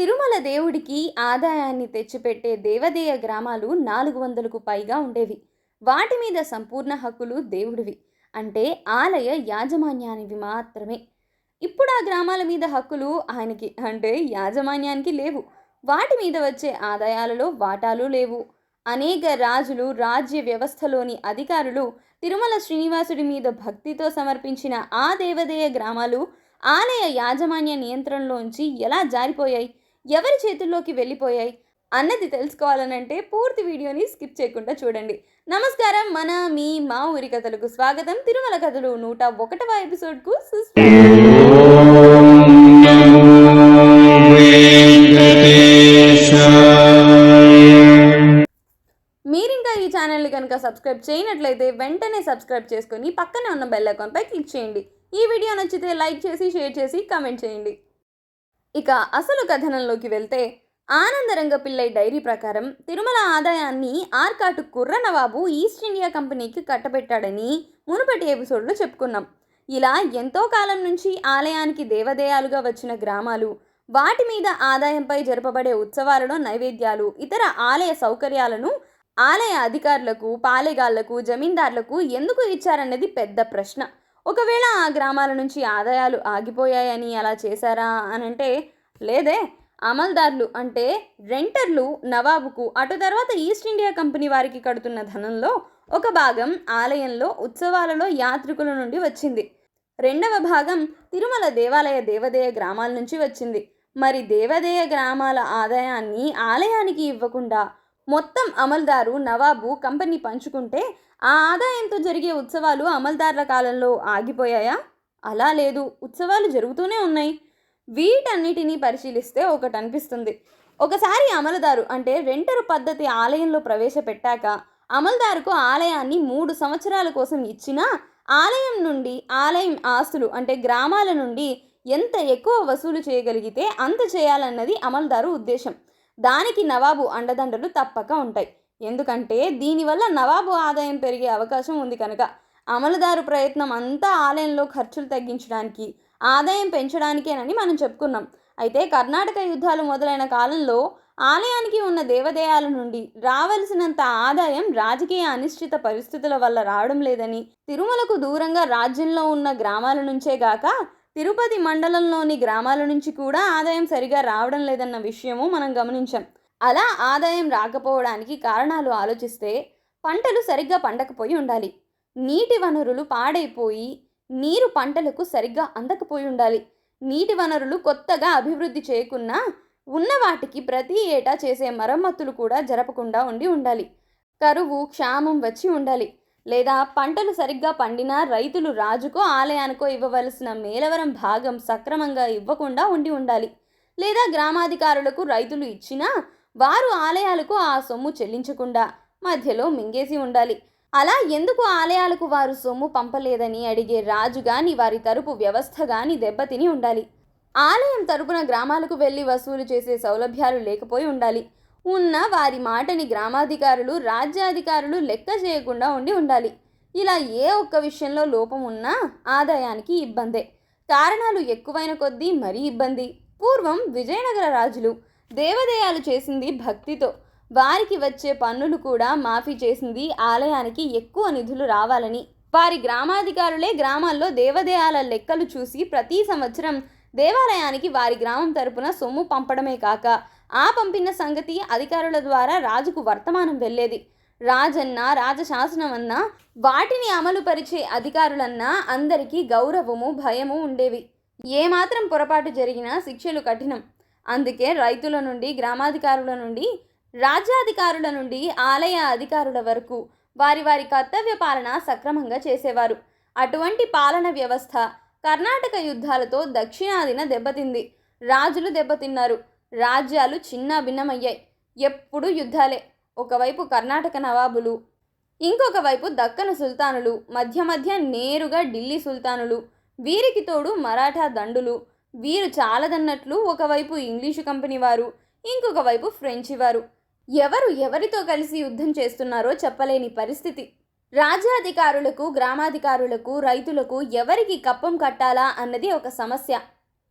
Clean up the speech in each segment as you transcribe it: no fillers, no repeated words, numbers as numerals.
తిరుమల దేవుడికి ఆదాయాన్ని తెచ్చిపెట్టే దేవదేయ గ్రామాలు 400కు పైగా ఉండేవి. వాటి మీద సంపూర్ణ హక్కులు దేవుడివి, అంటే ఆలయ యాజమాన్యానివి మాత్రమే. ఇప్పుడు ఆ గ్రామాల మీద హక్కులు ఆయనకి, అంటే యాజమాన్యానికి లేవు. వాటి మీద వచ్చే ఆదాయాలలో వాటాలు లేవు. అనేక రాజులు, రాజ్య వ్యవస్థలోని అధికారులు తిరుమల శ్రీనివాసుడి మీద భక్తితో సమర్పించిన ఆ దేవదేయ గ్రామాలు ఆలయ యాజమాన్య నియంత్రణలోంచి ఎలా జారిపోయాయి, ఎవరి చేతుల్లోకి వెళ్ళిపోయాయి అన్నది తెలుసుకోవాలనంటే పూర్తి వీడియోని స్కిప్ చేయకుండా చూడండి. నమస్కారం, మీ మా ఊరి కథలకు స్వాగతం. తిరుమల కథలు 101వ ఎపిసోడ్కు మీరింకా ఈ ఛానల్ని కనుక సబ్స్క్రైబ్ చేయనట్లయితే వెంటనే సబ్స్క్రైబ్ చేసుకొని పక్కనే ఉన్న బెల్ ఐకాన్పై క్లిక్ చేయండి. ఈ వీడియో నచ్చితే లైక్ చేసి, షేర్ చేసి, కామెంట్ చేయండి. ఇక అసలు కథనంలోకి వెళ్తే, ఆనందరంగ పిల్లై డైరీ ప్రకారం తిరుమల ఆదాయాన్ని ఆర్కాటు కుర్ర నవాబు ఈస్ట్ ఇండియా కంపెనీకి కట్టబెట్టాడని మునుపటి ఎపిసోడ్లో చెప్పుకున్నాం. ఇలా ఎంతో కాలం నుంచి ఆలయానికి దేవదేయాలుగా వచ్చిన గ్రామాలు, వాటి మీద ఆదాయంపై జరపబడే ఉత్సవాలలో నైవేద్యాలు, ఇతర ఆలయ సౌకర్యాలను ఆలయ అధికారులకు, పాలెగాళ్లకు, జమీందార్లకు ఎందుకు ఇచ్చారన్నది పెద్ద ప్రశ్న. ఒకవేళ ఆ గ్రామాల నుంచి ఆదాయాలు ఆగిపోయాయని అలా చేశారా అనంటే లేదే. అమల్దార్లు అంటే రెంటర్లు నవాబుకు, అటు తర్వాత ఈస్ట్ ఇండియా కంపెనీ వారికి కడుతున్న ధనంలో ఒక భాగం ఆలయంలో ఉత్సవాలలో యాత్రికుల నుండి వచ్చింది. రెండవ భాగం తిరుమల దేవాలయ దేవదేయ గ్రామాల నుంచి వచ్చింది. మరి దేవదేయ గ్రామాల ఆదాయాన్ని ఆలయానికి ఇవ్వకుండా మొత్తం అమల్దారు, నవాబు, కంపెనీ పంచుకుంటే ఆ ఆదాయంతో జరిగే ఉత్సవాలు అమల్దార్ల కాలంలో ఆగిపోయాయా? అలా లేదు, ఉత్సవాలు జరుగుతూనే ఉన్నాయి. వీటన్నిటినీ పరిశీలిస్తే ఒకటి అనిపిస్తుంది. ఒకసారి అమలుదారు అంటే రెంటరు పద్ధతి ఆలయంలో ప్రవేశపెట్టాక అమల్దారుకు ఆలయాన్ని 3 సంవత్సరాల కోసం ఇచ్చినా ఆలయం నుండి, ఆలయం ఆస్తులు అంటే గ్రామాల నుండి ఎంత ఎక్కువ వసూలు చేయగలిగితే అంత చేయాలన్నది అమల్దారు ఉద్దేశం. దానికి నవాబు అండదండలు తప్పక ఉంటాయి. ఎందుకంటే దీనివల్ల నవాబు ఆదాయం పెరిగే అవకాశం ఉంది కనుక. అమలుదారు ప్రయత్నం అంతా ఆలయంలో ఖర్చులు తగ్గించడానికి, ఆదాయం పెంచడానికేనని మనం చెప్పుకున్నాం. అయితే కర్ణాటక యుద్ధాలు మొదలైన కాలంలో ఆలయానికి ఉన్న దేవదేయాల నుండి రావలసినంత ఆదాయం రాజకీయ అనిశ్చిత పరిస్థితుల వల్ల రావడం లేదని, తిరుమలకు దూరంగా రాజ్యంలో ఉన్న గ్రామాల నుంచే గాక తిరుపతి మండలంలోని గ్రామాల నుంచి కూడా ఆదాయం సరిగా రావడం లేదన్న విషయము మనం గమనించాం. అలా ఆదాయం రాకపోవడానికి కారణాలు ఆలోచిస్తే, పంటలు సరిగ్గా పండకపోయి ఉండాలి, నీటి వనరులు పాడైపోయి నీరు పంటలకు సరిగ్గా అందకపోయి ఉండాలి, నీటి వనరులు కొత్తగా అభివృద్ధి చేయకున్నా ఉన్న వాటికి ప్రతి ఏటా చేసే మరమ్మతులు కూడా జరపకుండా ఉండాలి, కరువు, క్షామం వచ్చి ఉండాలి, లేదా పంటలు సరిగ్గా పండినా రైతులు రాజుకో ఆలయానికో ఇవ్వవలసిన మేలవరం భాగం సక్రమంగా ఇవ్వకుండా ఉండాలి, లేదా గ్రామాధికారులకు రైతులు ఇచ్చినా వారు ఆలయాలకు ఆ సొమ్ము చెల్లించకుండా మధ్యలో మింగేసి ఉండాలి. అలా ఎందుకు ఆలయాలకు వారు సొమ్ము పంపలేదని అడిగే రాజు గాని, వారి తరపు వ్యవస్థ గాని దెబ్బతిని ఉండాలి. ఆలయం తరపున గ్రామాలకు వెళ్ళి వసూలు చేసే సౌలభ్యాలు లేకపోయి ఉండాలి. ఉన్న వారి మాటని గ్రామాధికారులు, రాజ్యాధికారులు లెక్క చేయకుండా ఉండాలి. ఇలా ఏ ఒక్క విషయంలో లోపం ఉన్నా ఆదాయానికి ఇబ్బందే. కారణాలు ఎక్కువైన కొద్దీ మరీ ఇబ్బంది. పూర్వం విజయనగర రాజులు దేవదేయాలు చేసింది భక్తితో, వారికి వచ్చే పన్నులు కూడా మాఫీ చేసింది ఆలయానికి ఎక్కువ నిధులు రావాలని. వారి గ్రామాధికారులే గ్రామాల్లో దేవదేయాల లెక్కలు చూసి ప్రతి సంవత్సరం దేవాలయానికి వారి గ్రామం తరపున సొమ్ము పంపడమే కాక ఆ పంపిన సంగతి అధికారుల ద్వారా రాజుకు వర్తమానం వెళ్ళేది. రాజన్నా, రాజశాసనమన్నా, వాటిని అమలుపరిచే అధికారులన్నా అందరికీ గౌరవము, భయము ఉండేవి. ఏమాత్రం పొరపాటు జరిగినా శిక్షలు కఠినం. అందుకే రైతుల నుండి, గ్రామాధికారుల నుండి, రాజ్యాధికారుల నుండి ఆలయ అధికారుల వరకు వారి వారి కర్తవ్య పాలన సక్రమంగా చేసేవారు. అటువంటి పాలన వ్యవస్థ కర్ణాటక యుద్ధాలతో దక్షిణాదిన దెబ్బతింది. రాజులు దెబ్బతిన్నారు, రాజ్యాలు చిన్న భిన్నమయ్యాయి. ఎప్పుడు యుద్ధాలే. ఒకవైపు కర్ణాటక నవాబులు, ఇంకొక వైపు దక్కన సుల్తానులు, మధ్య నేరుగా ఢిల్లీ సుల్తానులు, వీరికి తోడు మరాఠా దండులు. వీరు చాలదన్నట్లు ఒకవైపు ఇంగ్లీషు కంపెనీ వారు, ఇంకొక వైపు ఫ్రెంచి వారు. ఎవరు ఎవరితో కలిసి యుద్ధం చేస్తున్నారో చెప్పలేని పరిస్థితి. రాజ్యాధికారులకు, గ్రామాధికారులకు, రైతులకు ఎవరికి కప్పం కట్టాలా అన్నది ఒక సమస్య.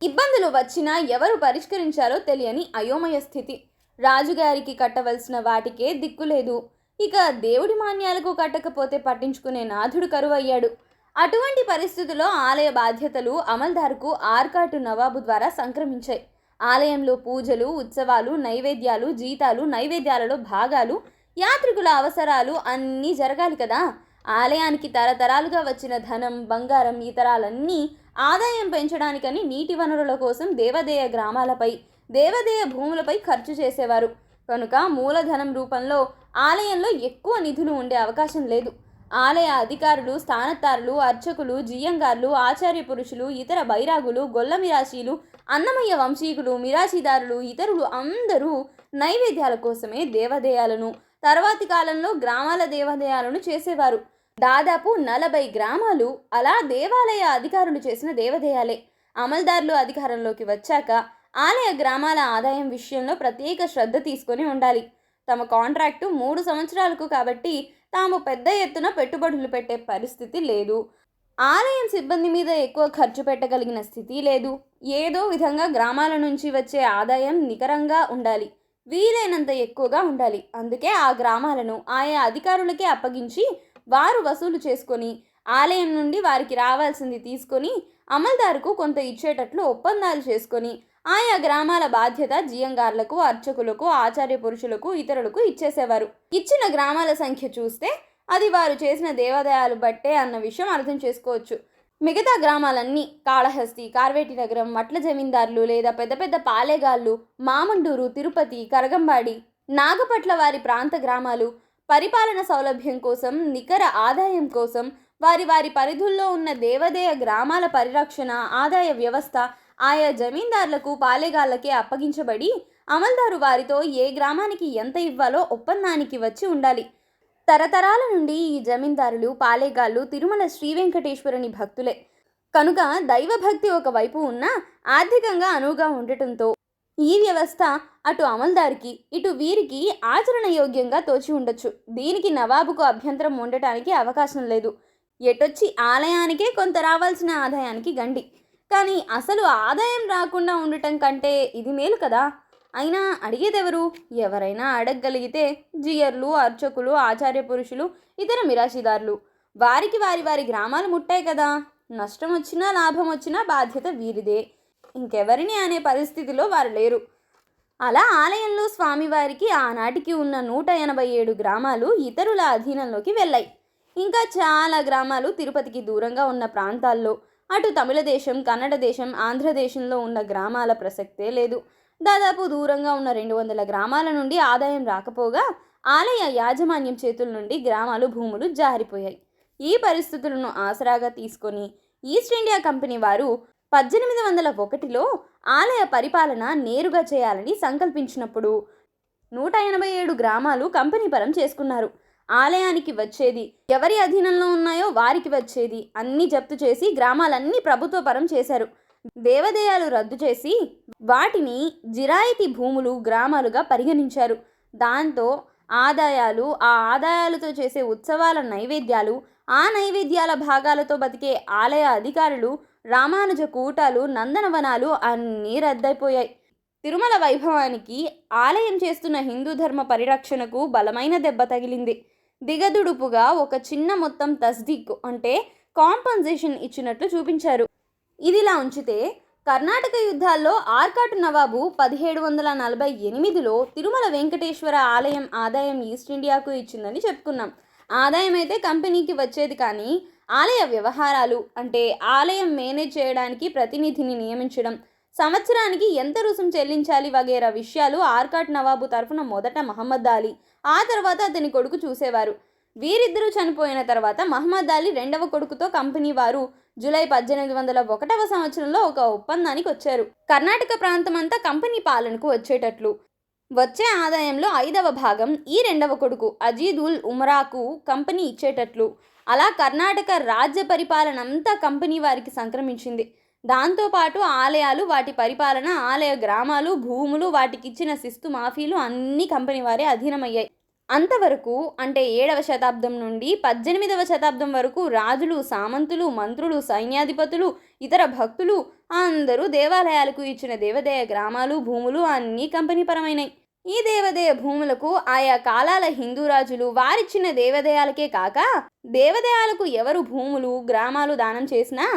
ఇబ్బందులు వచ్చినా ఎవరు పరిష్కరించారో తెలియని అయోమయ స్థితి. రాజుగారికి కట్టవలసిన వాటికే దిక్కులేదు. ఇక దేవుడి మాన్యాలకు కట్టకపోతే పట్టించుకునే నాథుడు కరువయ్యాడు. అటువంటి పరిస్థితుల్లో ఆలయ బాధ్యతలు అమల్దార్కు ఆర్కాటు నవాబు ద్వారా సంక్రమించాయి. ఆలయంలో పూజలు, ఉత్సవాలు, నైవేద్యాలు, జీతాలు, నైవేద్యాలలో భాగాలు, యాత్రికుల అవసరాలు అన్నీ జరగాలి కదా. ఆలయానికి తరతరాలుగా వచ్చిన ధనం, బంగారం, ఇతరాలన్నీ ఆదాయం పెంచడానికని నీటి వనరుల కోసం దేవాదేయ గ్రామాలపై, దేవాదేయ భూములపై ఖర్చు చేసేవారు. కనుక మూలధనం రూపంలో ఆలయంలో ఎక్కువ నిధులు ఉండే అవకాశం లేదు. ఆలయ అధికారులు, స్థానత్తారులు, అర్చకులు, జియ్యంగార్లు, ఆచార్య పురుషులు, ఇతర బైరాగులు, గొల్ల మిరాశీలు, అన్నమయ్య వంశీకులు, మిరాశీదారులు, ఇతరులు అందరూ నైవేద్యాల కోసమే దేవాదేయాలను, తర్వాతి కాలంలో గ్రామాల దేవాదేయాలను చేసేవారు. దాదాపు 40 గ్రామాలు అలా దేవాలయ అధికారులు చేసిన దేవాదేయాలే. అమల్దార్లు అధికారంలోకి వచ్చాక ఆలయ గ్రామాల ఆదాయం విషయంలో ప్రత్యేక శ్రద్ధ తీసుకొని ఉండాలి. తమ కాంట్రాక్టు 3 సంవత్సరాలకు కాబట్టి తాము పెద్ద ఎత్తున పెట్టుబడులు పెట్టే పరిస్థితి లేదు. ఆలయం సిబ్బంది మీద ఎక్కువ ఖర్చు పెట్టగలిగిన స్థితి లేదు. ఏదో విధంగా గ్రామాల నుంచి వచ్చే ఆదాయం నికరంగా ఉండాలి, వీలైనంత ఎక్కువగా ఉండాలి. అందుకే ఆ గ్రామాలను ఆయా అధికారులకే అప్పగించి వారు వసూలు చేసుకొని ఆలయం నుండి వారికి రావాల్సింది తీసుకొని అమల్దారుకు కొంత ఇచ్చేటట్లు ఒప్పందాలు చేసుకొని ఆయా గ్రామాల బాధ్యత జియంగార్లకు, అర్చకులకు, ఆచార్య పురుషులకు, ఇతరులకు ఇచ్చేసేవారు. ఇచ్చిన గ్రామాల సంఖ్య చూస్తే అది వారు చేసిన దేవాదాయాలు బట్టే అన్న విషయం అర్థం చేసుకోవచ్చు. మిగతా గ్రామాలన్నీ కాళహస్తి, కార్వేటి నగరం, మట్ల జమీందారులు లేదా పెద్ద పెద్ద పాలేగాళ్ళు, మామండూరు, తిరుపతి, కరగంబాడి, నాగపట్ల వారి ప్రాంత గ్రామాలు పరిపాలన సౌలభ్యం కోసం, నికర ఆదాయం కోసం వారి వారి పరిధుల్లో ఉన్న దేవాదేయ గ్రామాల పరిరక్షణ, ఆదాయ వ్యవస్థ ఆయా జమీందారులకు, పాలేగాళ్ళకే అప్పగించబడి అమల్దారు వారితో ఏ గ్రామానికి ఎంత ఇవ్వాలో ఒప్పందానికి వచ్చి ఉండాలి. తరతరాల నుండి ఈ జమీందారులు, పాలేగాళ్ళు తిరుమల శ్రీ వెంకటేశ్వరుని భక్తులే. కనుక దైవభక్తి ఒకవైపు ఉన్నా ఆర్థికంగా అనువుగా ఉండటంతో ఈ వ్యవస్థ అటు అమల్దారికి, ఇటు వీరికి ఆచరణయోగ్యంగా తోచి ఉండొచ్చు. దీనికి నవాబుకు అభ్యంతరం ఉండటానికి అవకాశం లేదు. ఎటొచ్చి ఆలయానికే కొంత రావాల్సిన ఆదాయానికి గండి. కానీ అసలు ఆదాయం రాకుండా ఉండటం కంటే ఇది మేలు కదా. అయినా అడిగేదెవరు? ఎవరైనా అడగగలిగితే జియర్లు, అర్చకులు, ఆచార్య పురుషులు, ఇతర మిరాశీదారులు. వారికి వారి వారి గ్రామాలు ముట్టాయి కదా. నష్టం వచ్చినా లాభం వచ్చినా బాధ్యత వీరిదే. ఇంకెవరిని అనే పరిస్థితిలో వారు లేరు. అలా ఆలయంలో స్వామివారికి ఆనాటికి ఉన్న 187 గ్రామాలు ఇతరుల అధీనంలోకి వెళ్ళాయి. ఇంకా చాలా గ్రామాలు తిరుపతికి దూరంగా ఉన్న ప్రాంతాల్లో, అటు తమిళ దేశం, కన్నడ దేశం, ఆంధ్రదేశంలో ఉన్న గ్రామాల ప్రసక్తే లేదు. దాదాపు దూరంగా ఉన్న 200 గ్రామాల నుండి ఆదాయం రాకపోగా ఆలయ యాజమాన్యం చేతుల నుండి గ్రామాలు, భూములు జారిపోయాయి. ఈ పరిస్థితులను ఆసరాగా తీసుకొని ఈస్ట్ ఇండియా కంపెనీ వారు 1801లో ఆలయ పరిపాలన నేరుగా చేయాలని సంకల్పించినప్పుడు 187 గ్రామాలు కంపెనీ పరం చేసుకున్నారు. ఆలయానికి వచ్చేది, ఎవరి అధీనంలో ఉన్నాయో వారికి వచ్చేది అన్నీ జప్తు చేసి గ్రామాలన్నీ ప్రభుత్వ పరం చేశారు. దేవాదేయాలు రద్దు చేసి వాటిని జిరాయితీ భూములు, గ్రామాలుగా పరిగణించారు. దాంతో ఆదాయాలు, ఆ ఆదాయాలతో చేసే ఉత్సవాల నైవేద్యాలు, ఆ నైవేద్యాల భాగాలతో బతికే ఆలయ అధికారులు, రామానుజ కూటాలు, నందనవనాలు అన్నీ రద్దయిపోయాయి. తిరుమల వైభవానికి, ఆలయం చేస్తున్న హిందూ ధర్మ పరిరక్షణకు బలమైన దెబ్బ తగిలింది. దిగదుడుపుగా ఒక చిన్న మొత్తం తస్దీక్ అంటే కాంపన్సేషన్ ఇచ్చినట్లు చూపించారు. ఇదిలా ఉంచితే కర్ణాటక యుద్ధాల్లో ఆర్కాటు నవాబు 1748లో తిరుమల వెంకటేశ్వర ఆలయం ఆదాయం ఈస్ట్ ఇండియాకు ఇచ్చిందని చెప్పుకున్నాం. ఆదాయం అయితే కంపెనీకి వచ్చేది, కానీ ఆలయ వ్యవహారాలు అంటే ఆలయం మేనేజ్ చేయడానికి ప్రతినిధిని నియమించడం, సంవత్సరానికి ఎంత రుసుం చెల్లించాలి వగైరా విషయాలు ఆర్కాట్ నవాబు తరఫున మొదట మహమ్మద్ అలీ, ఆ తర్వాత అతని కొడుకు చూసేవారు. వీరిద్దరూ చనిపోయిన తర్వాత మహమ్మద్ అలీ రెండవ కొడుకుతో కంపెనీ వారు జూలై 1801 సంవత్సరంలో ఒక ఒప్పందానికి వచ్చారు. కర్ణాటక ప్రాంతం అంతా కంపెనీ పాలనకు వచ్చేటట్లు, వచ్చే ఆదాయంలో 5వ భాగం ఈ రెండవ కొడుకు అజీద్ ఉల్ ఉమరాకు కంపెనీ ఇచ్చేటట్లు. అలా కర్ణాటక రాజ్య పరిపాలన అంతా కంపెనీ వారికి సంక్రమించింది. దాంతోపాటు ఆలయాలు, వాటి పరిపాలన, ఆలయ గ్రామాలు, భూములు, వాటికిచ్చిన శిస్తు మాఫీలు అన్నీ కంపెనీ వారే అధీనమయ్యాయి. అంతవరకు అంటే 7వ శతాబ్దం నుండి 18వ శతాబ్దం వరకు రాజులు, సామంతులు, మంత్రులు, సైన్యాధిపతులు, ఇతర భక్తులు అందరూ దేవాలయాలకు ఇచ్చిన దేవాదాయ గ్రామాలు, భూములు అన్నీ కంపెనీపరమైనవి. ఈ దేవాదాయ భూములకు ఆయా కాలాల హిందూ రాజులు వారిచ్చిన దేవాదాయాలకే కాక దేవాదాయాలకు ఎవరు భూములు, గ్రామాలు దానం చేసినా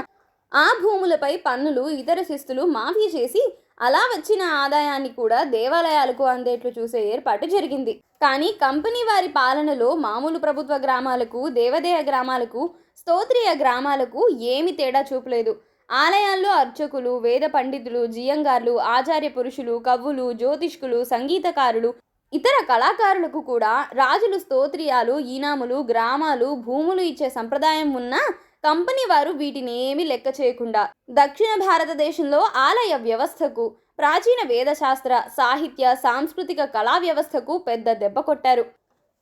ఆ భూములపై పన్నులు, ఇతర శిస్తులు మాఫీ చేసి అలా వచ్చిన ఆదాయాన్ని కూడా దేవాలయాలకు అందేట్లు చూసే ఏర్పాటు జరిగింది. కానీ కంపెనీ వారి పాలనలో మామూలు ప్రభుత్వ గ్రామాలకు, దేవాదాయ గ్రామాలకు, స్తోత్రీయ గ్రామాలకు ఏమి తేడా చూపలేదు. ఆలయాల్లో అర్చకులు, వేద పండితులు, జియంగార్లు, ఆచార్య పురుషులు, కవులు, జ్యోతిష్కులు, సంగీతకారులు, ఇతర కళాకారులకు కూడా రాజులు స్తోత్రియాలు, ఈనాములు, గ్రామాలు, భూములు ఇచ్చే సంప్రదాయం ఉన్నా కంపెనీ వారు వీటిని ఏమీ లెక్క చేయకుండా దక్షిణ భారతదేశంలో ఆలయ వ్యవస్థకు, ప్రాచీన వేదశాస్త్ర, సాహిత్య, సాంస్కృతిక కళా వ్యవస్థకు పెద్ద దెబ్బ కొట్టారు.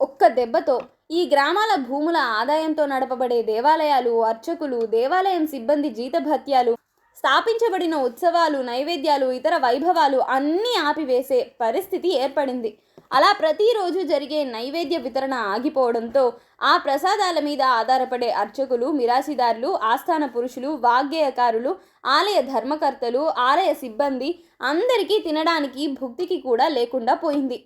ఒక్క దెబ్బతో ఈ గ్రామాల భూముల ఆదాయంతో నడపబడే దేవాలయాలు, అర్చకులు, దేవాలయం సిబ్బంది జీతభత్యాలు, స్థాపించబడిన ఉత్సవాలు, నైవేద్యాలు, ఇతర వైభవాలు అన్నీ ఆపివేసే పరిస్థితి ఏర్పడింది. అలా ప్రతిరోజు జరిగే నైవేద్య వితరణ ఆగిపోవడంతో ఆ ప్రసాదాల మీద ఆధారపడే అర్చకులు, మిరాసిదారులు, ఆస్థాన పురుషులు, వాగ్గేయకారులు, ఆలయ ధర్మకర్తలు, ఆలయ సిబ్బంది అందరికీ తినడానికి భుక్తికి కూడా లేకుండా పోయింది.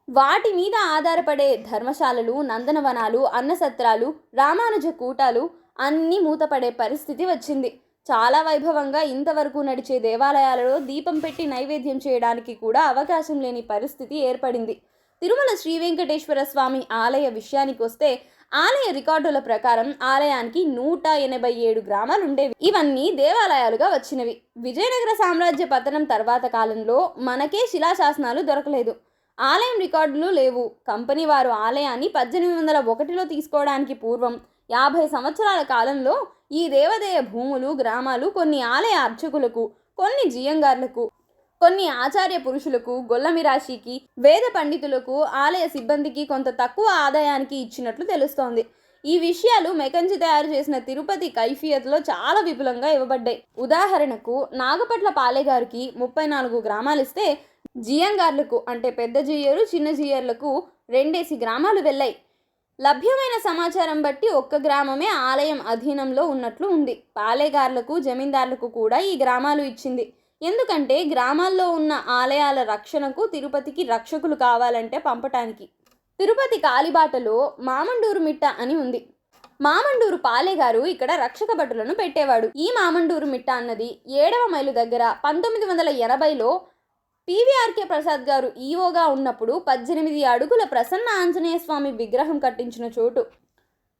వాటి మీద ఆధారపడే ధర్మశాలలు, నందనవనాలు, అన్నసత్రాలు, రామానుజ కూటాలు అన్నీ మూతపడే పరిస్థితి వచ్చింది. చాలా వైభవంగా ఇంతవరకు నడిచే దేవాలయాలలో దీపం పెట్టి నైవేద్యం చేయడానికి కూడా అవకాశం లేని పరిస్థితి ఏర్పడింది. తిరుమల శ్రీ వెంకటేశ్వర స్వామి ఆలయ విషయానికి వస్తే ఆలయ రికార్డుల ప్రకారం ఆలయానికి 187 గ్రామాలు ఉండేవి. ఇవన్నీ దేవాలయాలుగా వచ్చినవి. విజయనగర సామ్రాజ్య పతనం తర్వాత కాలంలో మనకే శిలాశాసనాలు దొరకలేదు, ఆలయం రికార్డులు లేవు. కంపెనీ వారు ఆలయాన్ని 1801లో తీసుకోవడానికి పూర్వం 50 సంవత్సరాల కాలంలో ఈ దేవాదాయ భూములు, గ్రామాలు కొన్ని ఆలయ అర్చకులకు, కొన్ని జియంగార్లకు, కొన్ని ఆచార్య పురుషులకు, గొల్లమిరాశికి, వేద పండితులకు, ఆలయ సిబ్బందికి కొంత తక్కువ ఆదాయానికి ఇచ్చినట్లు తెలుస్తోంది. ఈ విషయాలు మెకంజీ తయారు చేసిన తిరుపతి కైఫియత్లో చాలా విపులంగా ఇవ్వబడ్డాయి. ఉదాహరణకు నాగపట్ల పాలేగారికి 34 గ్రామాలు ఇస్తే జియంగార్లకు అంటే పెద్ద జియ్యరు, చిన్న జియ్యర్లకు 2 గ్రామాలు వెళ్ళాయి. లభ్యమైన సమాచారం బట్టి ఒక్క గ్రామమే ఆలయం అధీనంలో ఉన్నట్లు ఉంది. పాలేగార్లకు, జమీందార్లకు కూడా ఈ గ్రామాలు ఇచ్చింది. ఎందుకంటే గ్రామాల్లో ఉన్న ఆలయాల రక్షణకు తిరుపతికి రక్షకులు కావాలంటే పంపటానికి. తిరుపతి కాలిబాటలో మామండూరు మిట్ట అని ఉంది. మామండూరు పాలేగారు ఇక్కడ రక్షక భటులను పెట్టేవాడు. ఈ మామండూరు మిట్ట అన్నది 7వ మైలు దగ్గర 1980లో పివిఆర్కే ప్రసాద్ గారు ఈఓగా ఉన్నప్పుడు 18 అడుగుల ప్రసన్న ఆంజనేయ స్వామి విగ్రహం కట్టించిన చోటు.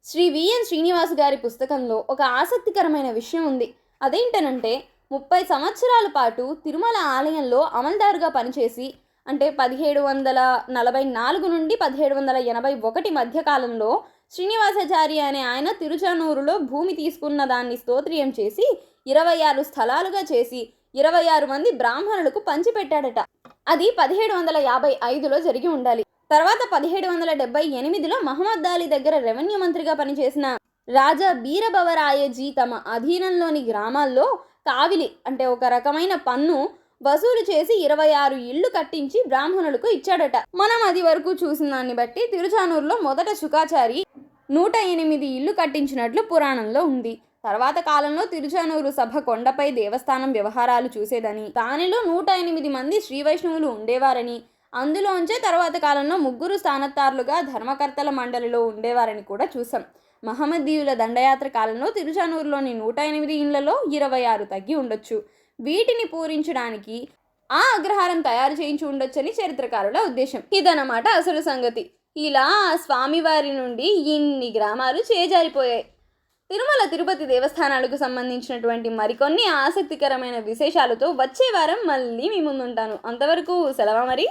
శ్రీ విఎన్ శ్రీనివాస్ గారి పుస్తకంలో ఒక ఆసక్తికరమైన విషయం ఉంది. అదేంటనంటే 30 సంవత్సరాల పాటు తిరుమల ఆలయంలో అమల్దారుగా పనిచేసి అంటే 1744 నుండి 1781 మధ్యకాలంలో శ్రీనివాసాచారి అనే ఆయన తిరుచానూరులో భూమి తీసుకున్న దాన్ని స్తోత్రియం చేసి 26 స్థలాలుగా చేసి 26 మంది బ్రాహ్మణులకు పంచిపెట్టాడట. అది 1755లో జరిగి ఉండాలి. తర్వాత 1778లో మహమ్మద్ అలీ దగ్గర రెవెన్యూ మంత్రిగా పనిచేసిన రాజా బీరబవరాయజీ తమ అధీనంలోని గ్రామాల్లో కావిలి అంటే ఒక రకమైన పన్ను వసూలు చేసి 26 ఇళ్లు కట్టించి బ్రాహ్మణులకు ఇచ్చాడట. మనం అది వరకు చూసిన దాన్ని బట్టి తిరుచానూరులో మొదట శుకాచారి 108 ఇళ్లు కట్టించినట్లు పురాణంలో ఉంది. తర్వాత కాలంలో తిరుచానూరు సభ కొండపై దేవస్థానం వ్యవహారాలు చూసేదని, దానిలో 108 మంది శ్రీ వైష్ణవులు ఉండేవారని, అందులోంచే తర్వాత కాలంలో 3 స్థానత్తారులుగా ధర్మకర్తల మండలిలో ఉండేవారని కూడా చూసాం. మహమ్మదీయుల దండయాత్ర కాలంలో తిరుచానూరులోని 108 ఇళ్లలో 26 తగ్గి ఉండొచ్చు. వీటిని పూరించడానికి ఆ అగ్రహారం తయారు చేయించి ఉండొచ్చని చరిత్రకారుల ఉద్దేశం. ఇదన్నమాట అసలు సంగతి. ఇలా స్వామివారి నుండి ఇన్ని గ్రామాలు చేజారిపోయాయి. తిరుమల తిరుపతి దేవస్థానాలకు సంబంధించినటువంటి మరికొన్ని ఆసక్తికరమైన విశేషాలతో వచ్చే వారం మళ్ళీ మీ ముందుంటాను. అంతవరకు సెలవు మరి.